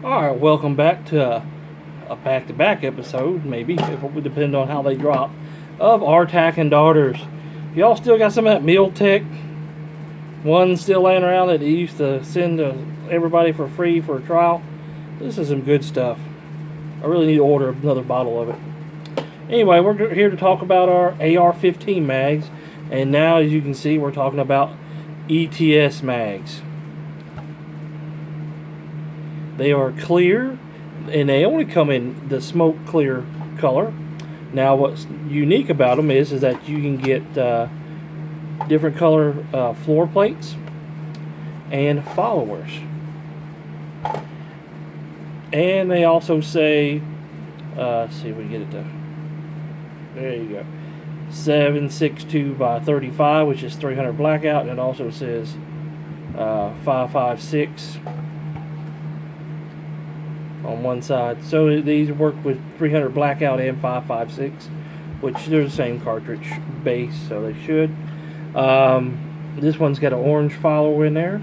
Alright, welcome back to a back-to-back episode, maybe, it would depend on how they drop, of R-TAC and Daughters. Y'all still got some of that meal tech one still laying around that they used to send to everybody for free for a trial? This is some good stuff. I really need to order another bottle of it. Anyway, we're here to talk about our AR-15 mags, and now, as you can see, we're talking about ETS mags. They are clear, and they only come in the smoke clear color. Now, what's unique about them is that you can get different color floor plates and followers. And they also say, let's see if we can get it to, there you go, 762 by 35, which is 300 blackout, and it also says 556 on one side. So these work with 300 blackout and 556, which they're the same cartridge base, so they should. This one's got an orange follower in there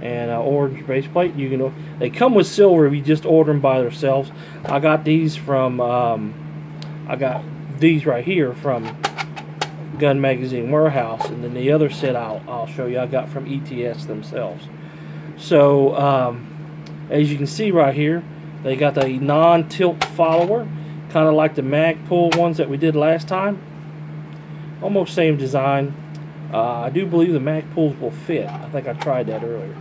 and an orange base plate. They come with silver if you just order them by themselves. I got these from I got these right here from Gun Magazine Warehouse, and then the other set I'll show you I got from ETS themselves. So as you can see right here, they got the non-tilt follower, kind of like the Magpul ones that we did last time. Almost same design. I do believe the Magpuls will fit. I think I tried that earlier,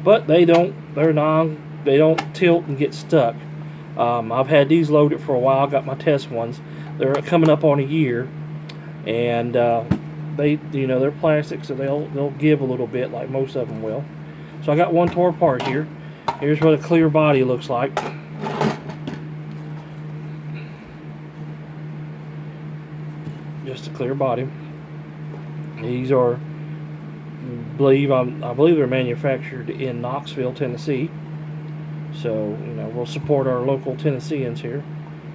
but they don't. They don't tilt and get stuck. I've had these loaded for a while. Got my test ones. They're coming up on a year, and they're plastic, so they'll give a little bit, like most of them will. So I got one tore apart here. Here's what a clear body looks like. Just a clear body. These are, I believe they're manufactured in Knoxville, Tennessee. So, we'll support our local Tennesseans here.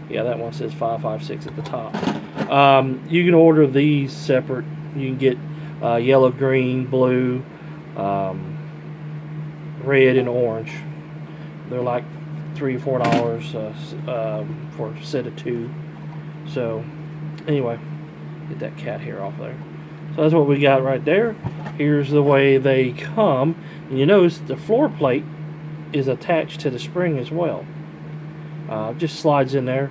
Yeah, that one says 556 at the top. You can order these separate. You can get yellow, green, blue, red, and orange. They're like $3 or $4 for a set of two. So, anyway, get that cat hair off there. So that's what we got right there. Here's the way they come. And you notice the floor plate is attached to the spring as well. Just slides in there.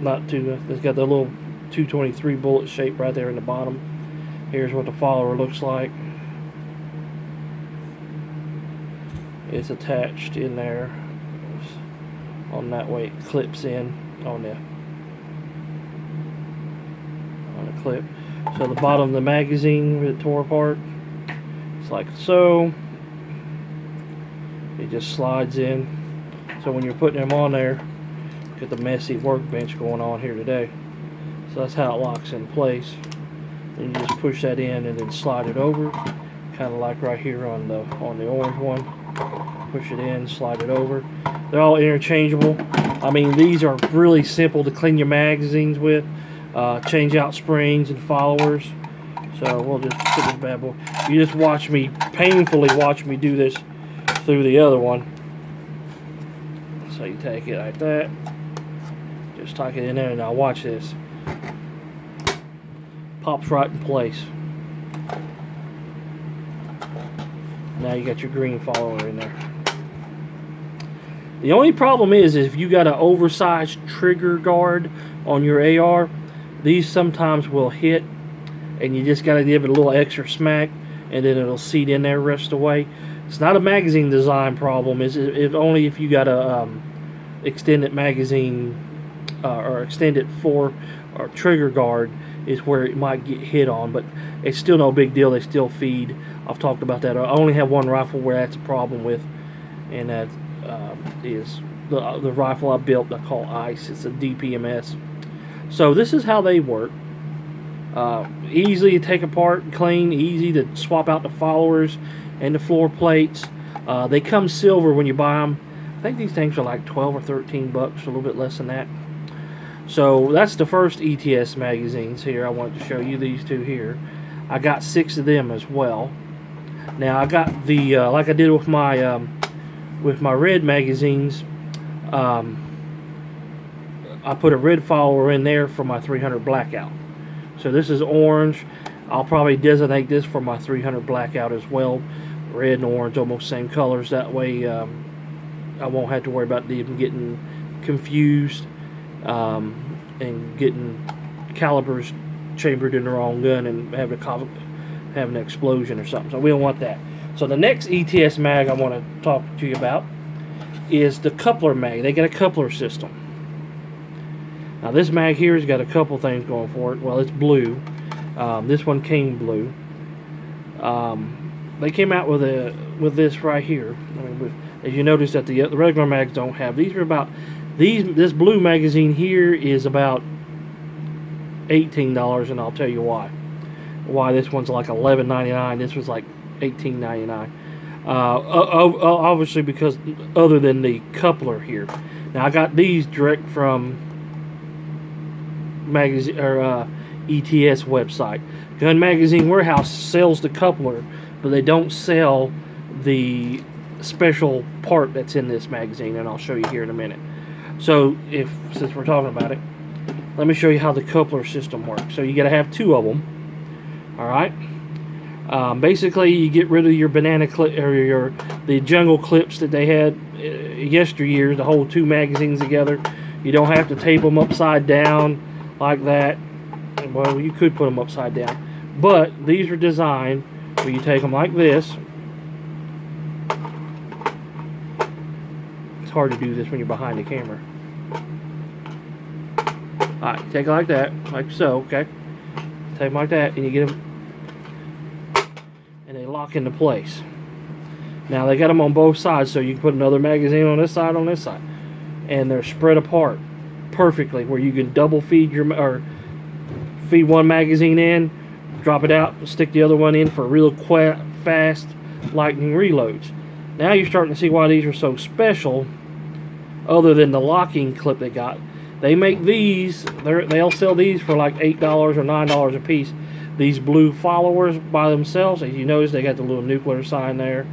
It's got the little 223 bullet shape right there in the bottom. Here's what the follower looks like. It's attached in there. On that way it clips in on the clip. So the bottom of the magazine it tore apart. It's like so. It just slides in. So when you're putting them on there, get the messy workbench going on here today. So that's how it locks in place. Then you just push that in and then slide it over, kind of like right here on the orange one. Push it in, slide it over. They're all interchangeable. I mean, these are really simple to clean your magazines with. Change out springs and followers. So we'll just put this bad boy. You just painfully watch me do this through the other one. So you take it like that. Just tuck it in there, and now watch this. Pops right in place. Now you got your green follower in there. The only problem is if you got an oversized trigger guard on your AR, these sometimes will hit, and you just got to give it a little extra smack, and then it'll seat in there, rest away. It's not a magazine design problem. It's only if you got a extended magazine or extended or trigger guard is where it might get hit on, but it's still no big deal. They still feed. I've talked about that. I only have one rifle where that's a problem with, and that is the rifle I built. I call Ice. It's a DPMS. So this is how they work. Easy to take apart and clean. Easy to swap out the followers and the floor plates. They come silver when you buy them. I think these things are like 12 or 13 bucks, a little bit less than that. So that's the first ETS magazines here. I wanted to show you these two here. I got 6 of them as well. Now I got the like I did with my with my red magazines, I put a red follower in there for my 300 blackout. So this is orange. I'll probably designate this for my 300 blackout as well. Red and orange, almost same colors. That way I won't have to worry about them getting confused and getting calibers chambered in the wrong gun and having an explosion or something. So we don't want that. So the next ETS mag I want to talk to you about is the coupler mag. They got a coupler system. Now this mag here has got a couple things going for it. Well, it's blue. This one came blue. They came out with this right here. I mean, as you notice that the regular mags don't have. These are about this blue magazine here is about $18, and I'll tell you why. Why this one's like $11.99. This was like $18.99. Obviously because other than the coupler here. Now I got these direct from magazine or ETS website. Gun Magazine Warehouse sells the coupler, but they don't sell the special part that's in this magazine, and I'll show you here in a minute. So since we're talking about it, let me show you how the coupler system works. So you got to have two of them. All right. Basically, you get rid of your banana clip or the jungle clips that they had yesteryear to hold two magazines together. You don't have to tape them upside down like that. Well, you could put them upside down, but these are designed where you take them like this. It's hard to do this when you're behind the camera. Alright, take it like that, like so, okay? Take them like that, and you get them, and they lock into place. Now, they got them on both sides, so you can put another magazine on this side, and they're spread apart perfectly, where you can double feed or feed one magazine in, drop it out, stick the other one in for real fast lightning reloads. Now you're starting to see why these are so special, other than the locking clip they got. They make these, they'll sell these for like $8 or $9 a piece. These blue followers by themselves, as you notice, they got the little nuclear sign there.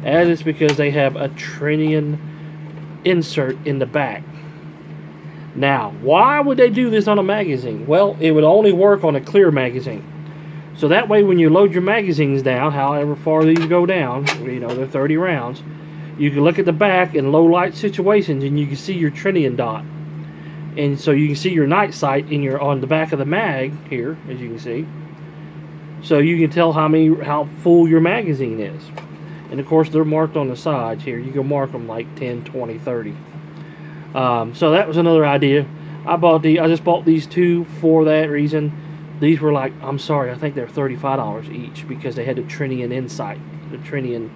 And it's because they have a trinium insert in the back. Now, why would they do this on a magazine? Well, it would only work on a clear magazine. So that way when you load your magazines down, however far these go down, you know, they're 30 rounds, you can look at the back in low light situations and you can see your trinium dot. And so you can see your night sight on the back of the mag here, as you can see. So you can tell how full your magazine is. And of course they're marked on the sides here. You can mark them like 10, 20, 30. So that was another idea. I just bought these two for that reason. These were like, I think they're $35 each because they had the trinium insight, the trinium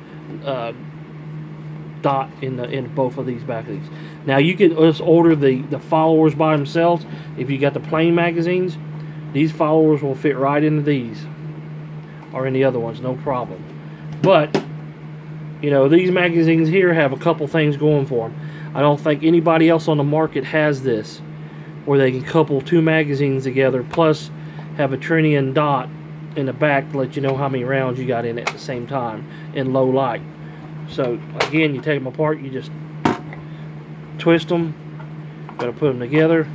dot in both of these back of these. Now you can just order the followers by themselves. If you got the plain magazines, these followers will fit right into these or in the other ones, no problem. But you know, these magazines here have a couple things going for them. I don't think anybody else on the market has this, where they can couple two magazines together plus have a trinium dot in the back to let you know how many rounds you got in it at the same time in low light. So again, you take them apart, you just twist them, gotta put them together,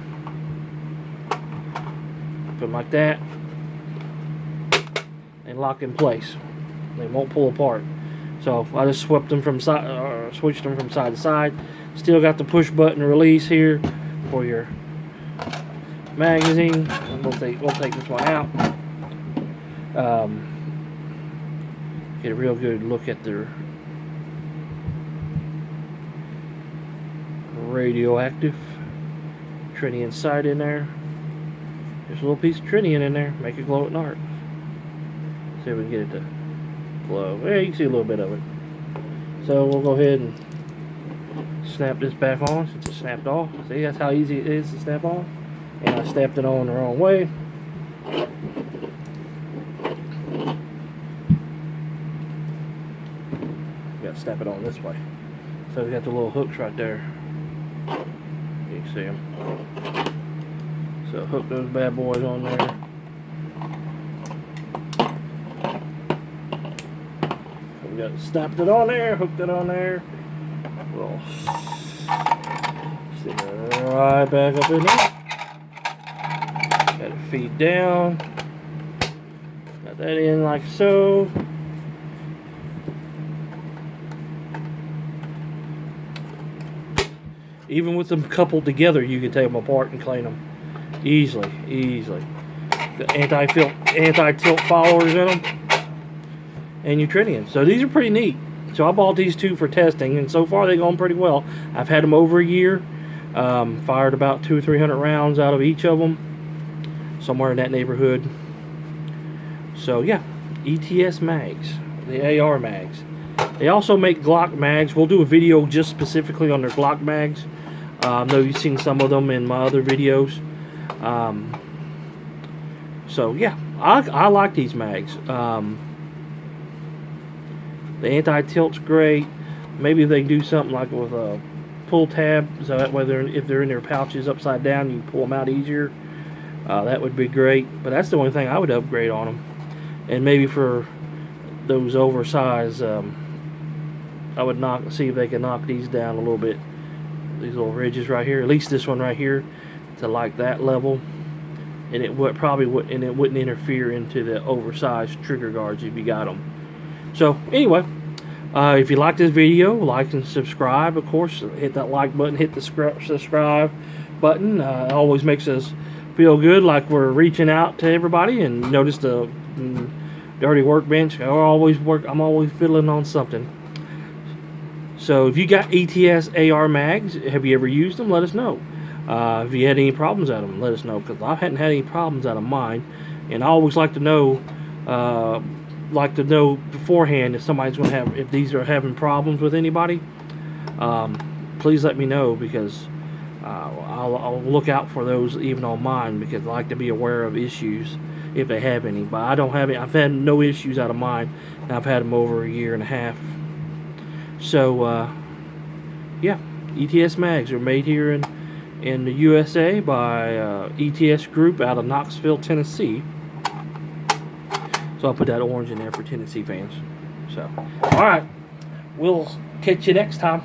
put them like that, and lock in place. They won't pull apart. So I just switched them from side to side. Still got the push button release here for your magazine. We'll take this one out. Get a real good look at their radioactive trinium sight in there. Just a little piece of trinium in there, make it glow at night. See if we can get it to glow. Yeah, you can see a little bit of it. So we'll go ahead and snap this back on since it snapped off. See, that's how easy it is to snap on. And I snapped it on the wrong way. Got to snap it on this way. So we got the little hooks right there. You can see them. So hook those bad boys on there. So we got snapped it on there, hooked it on there. We'll sit it right back up in there. Let it feed down. Got that in like so. Even with them coupled together, you can take them apart and clean them easily. The anti-tilt followers in them, and Neutrinians. So these are pretty neat. So I bought these two for testing, and so far they've gone pretty well. I've had them over a year. Fired about 200 or 300 rounds out of each of them, somewhere in that neighborhood. So yeah, Ets Mags, the AR mags. They also make Glock mags. We'll do a video just specifically on their Glock mags. I know you've seen some of them in my other videos. So yeah, I like these mags. The anti-tilt's great. Maybe if they can do something like with a pull tab, so that way if they're in their pouches upside down, you can pull them out easier. That would be great. But that's the only thing I would upgrade on them. And maybe for those oversized, I would see if they can knock these down a little bit. These little ridges right here, at least this one right here, to like that level, and it wouldn't interfere into the oversized trigger guards if you got them. So anyway, if you like this video, like and subscribe. Of course, hit that like button, hit the subscribe button. It always makes us feel good, like we're reaching out to everybody. And notice the dirty workbench. I'm always fiddling on something. So if you got Ets AR mags, have you ever used them? Let us know. If you had any problems out of them, let us know, because I hadn't had any problems out of mine. And I always like to know beforehand if if these are having problems with anybody. Please let me know, because I'll look out for those even on mine, because I like to be aware of issues if they have any. But I don't have any. I've had no issues out of mine, and I've had them over a year and a half. So yeah, Ets Mags are made here in the USA by ETS Group out of Knoxville, Tennessee. So I'll put that orange in there for Tennessee fans. So, alright, we'll catch you next time.